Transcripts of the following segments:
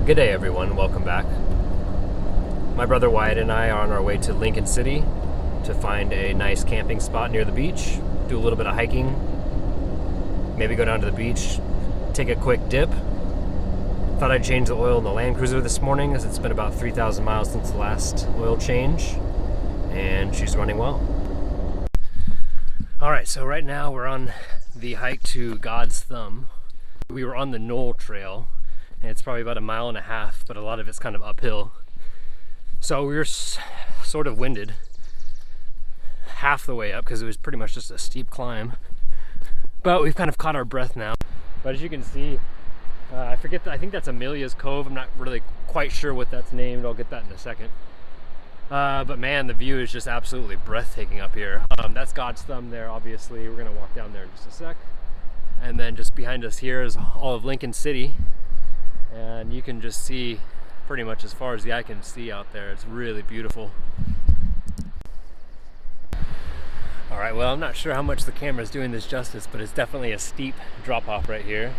Good day everyone, welcome back. My brother Wyatt and I are on our way to Lincoln City to find a nice camping spot near the beach, do a little bit of hiking, maybe go down to the beach, take a quick dip. Thought I'd change the oil in the Land Cruiser this morning as it's been about 3,000 miles since the last oil change and she's running well. Alright, so right now we're on the hike to God's Thumb. We were on the Knoll Trail and it's probably about 1.5 miles, but a lot of it's kind of uphill. So we were sort of winded half the way up because it was pretty much just a steep climb. But we've kind of caught our breath now. But as you can see, I think that's Amelia's Cove. I'm not really quite sure what that's named. I'll get that in a second. But man, the view is just absolutely breathtaking up here. That's God's Thumb there, obviously. We're gonna walk down there in just a sec. And then just behind us here is all of Lincoln City. And you can just see pretty much as far as the eye can see out there. It's really beautiful. All right, well, I'm not sure how much the camera's doing this justice, but it's definitely a steep drop off right here.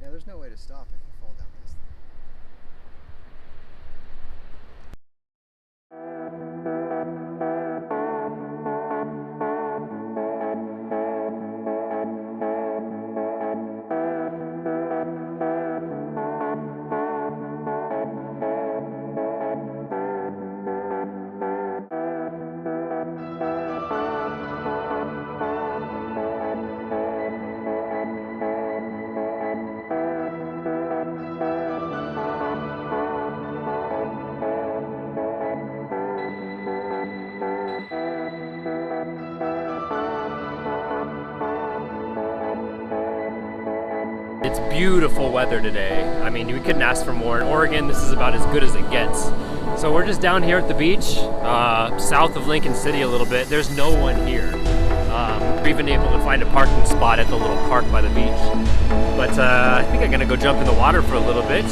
Yeah, there's no way to stop if you fall down this thing. It's beautiful weather today. I mean, we couldn't ask for more. In Oregon, this is about as good as it gets. So we're just down here at the beach, south of Lincoln City a little bit. There's no one here. We're even able to find a parking spot at the little park by the beach. But I think I'm gonna go jump in the water for a little bit.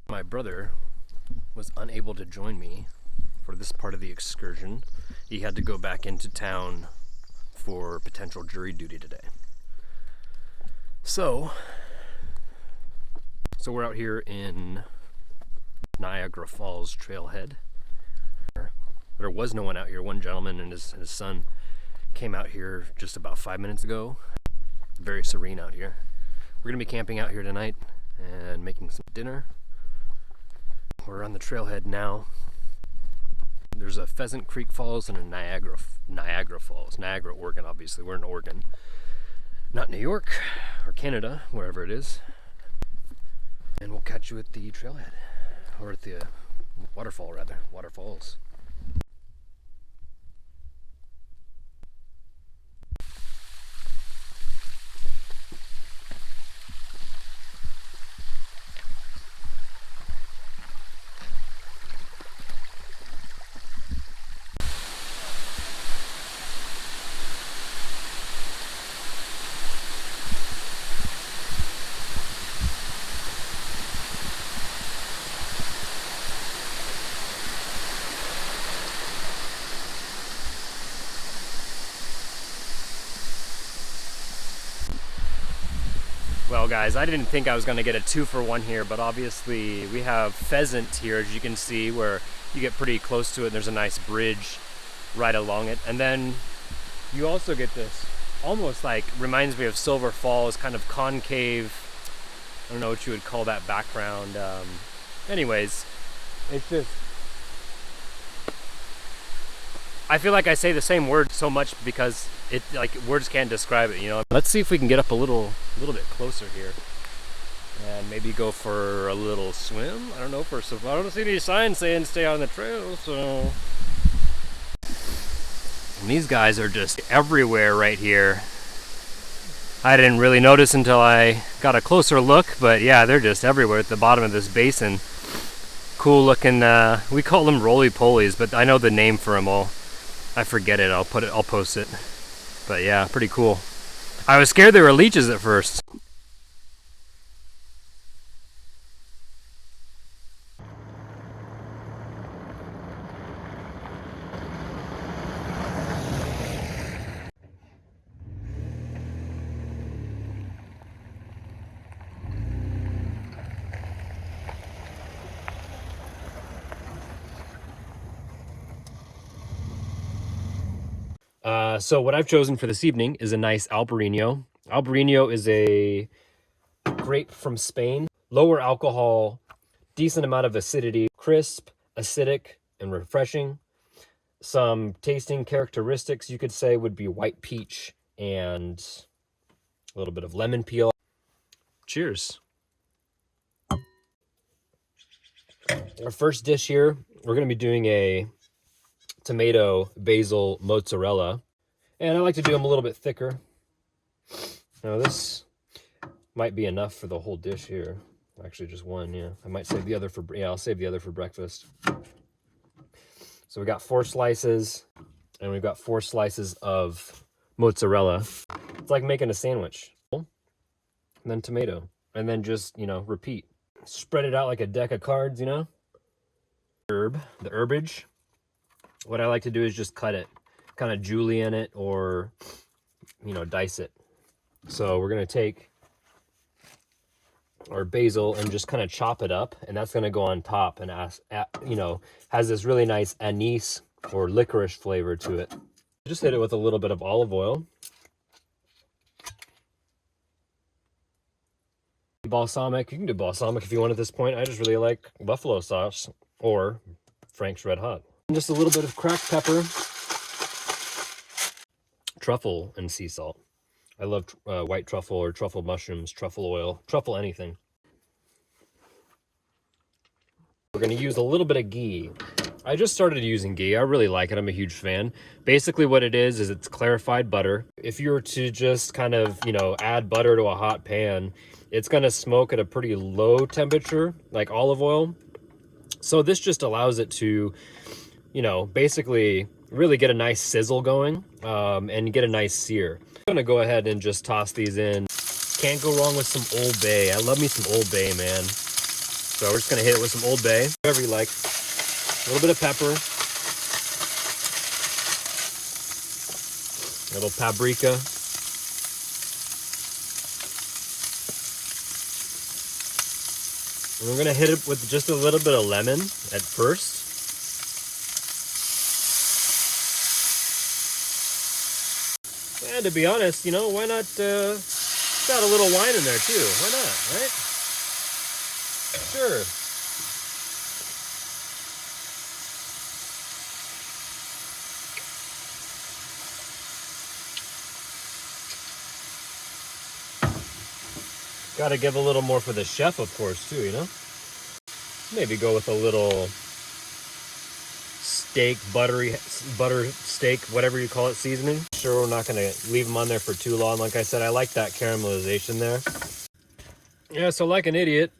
My brother was unable to join me for this part of the excursion. He had to go back into town for potential jury duty today. So we're out here in Niagara Falls Trailhead. There was no one out here. One gentleman and his son came out here just about 5 minutes ago. Very serene out here. We're gonna be camping out here tonight and making some dinner. We're on the trailhead now. There's a Pheasant Creek Falls and a Niagara Falls. Niagara, Oregon, obviously. We're in Oregon. Not New York or Canada, wherever it is. And we'll catch you at the trailhead. Or at the waterfall, rather. Waterfalls. Well guys, I didn't think I was going to get a 2-for-1 here, but obviously we have pheasant here, as you can see, where you get pretty close to it and there's a nice bridge right along it. And then you also get this, almost like, reminds me of Silver Falls, kind of concave, I don't know what you would call that background. Anyways, it's just, I feel like I say the same word so much because it, like, words can't describe it, you know. Let's see if we can get up a little bit closer here and maybe go for a little swim. I don't know, I don't see any signs saying stay on the trail, so And these guys are just everywhere right here. I didn't really notice until I got a closer look, but yeah, they're just everywhere at the bottom of this basin. Cool looking, we call them roly-polies, but I know the name for them all. I forget it, I'll post it. But yeah, pretty cool. I was scared they were leeches at first. So what I've chosen for this evening is a nice Albarino. Albarino is a grape from Spain. Lower alcohol, decent amount of acidity, crisp, acidic, and refreshing. Some tasting characteristics you could say would be white peach and a little bit of lemon peel. Cheers. Our first dish here, we're going to be doing a tomato basil mozzarella. And I like to do them a little bit thicker. Now this might be enough for the whole dish here. Actually, just one, yeah. I might save the other for, yeah, I'll save the other for breakfast. So we got 4 slices, and we've got 4 slices of mozzarella. It's like making a sandwich. And then tomato. And then just, you know, repeat. Spread it out like a deck of cards, you know? The herbage. What I like to do is just cut it. Kind of julienne it or, you know, dice it. So we're going to take our basil and just kind of chop it up, and that's going to go on top and you know, has this really nice anise or licorice flavor to it. Just hit it with a little bit of olive oil. Balsamic, you can do balsamic if you want at this point. I just really like buffalo sauce or Frank's Red Hot. And just a little bit of cracked pepper, truffle, and sea salt. I love white truffle or truffle mushrooms, truffle oil, truffle anything. We're going to use a little bit of ghee. I just started using ghee. I really like it. I'm a huge fan. Basically what it is it's clarified butter. If you were to just kind of, you know, add butter to a hot pan, it's going to smoke at a pretty low temperature, like olive oil. So this just allows it to, you know, basically really get a nice sizzle going and get a nice sear. I'm going to go ahead and just toss these in. Can't go wrong with some Old Bay. I love me some Old Bay, man. So we're just going to hit it with some Old Bay, whatever you like. A little bit of pepper. A little paprika. And we're going to hit it with just a little bit of lemon at first. And to be honest, you know, why not add a little wine in there too? Why not, right? Sure. Got to give a little more for the chef, of course, too, you know? Maybe go with a little steak, butter steak, whatever you call it, seasoning. Sure, we're not going to leave them on there for too long. Like I said, I like that caramelization there. Yeah, so like an idiot,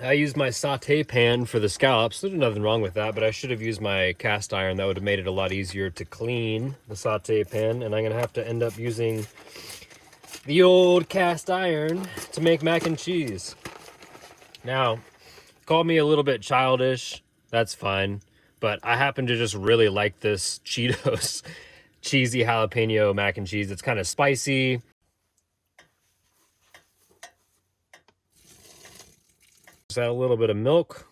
I used my saute pan for the scallops. There's nothing wrong with that, but I should have used my cast iron. That would have made it a lot easier to clean the saute pan, and I'm going to have to end up using the old cast iron to make mac and cheese. Now, call me a little bit childish, that's fine, but I happen to just really like this Cheetos cheesy jalapeno mac and cheese. It's kind of spicy. Just add a little bit of milk.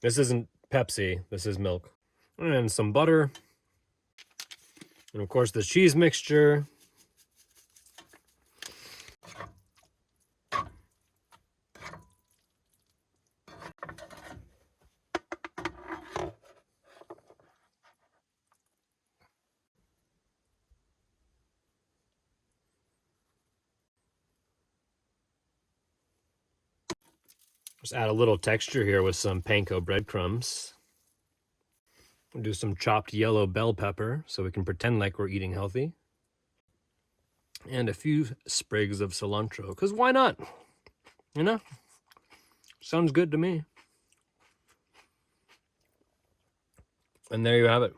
This isn't Pepsi, this is milk. And some butter. And of course the cheese mixture. Just add a little texture here with some panko breadcrumbs. We'll do some chopped yellow bell pepper so we can pretend like we're eating healthy. And a few sprigs of cilantro, because why not? You know? Sounds good to me. And there you have it.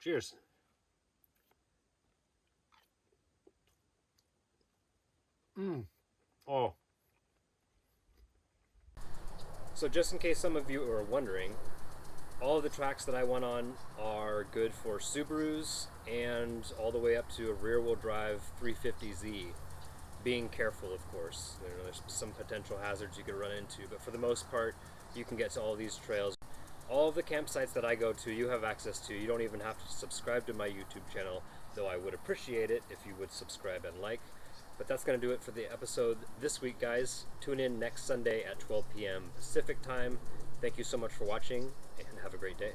Cheers. Oh. So just in case some of you are wondering, all of the tracks that I went on are good for Subarus and all the way up to a rear-wheel drive 350Z. Being careful, of course. There's some potential hazards you could run into, but for the most part, you can get to all these trails. All of the campsites that I go to, you have access to. You don't even have to subscribe to my YouTube channel, though I would appreciate it if you would subscribe and like. But that's going to do it for the episode this week, guys. Tune in next Sunday at 12 p.m. Pacific time. Thank you so much for watching, and have a great day.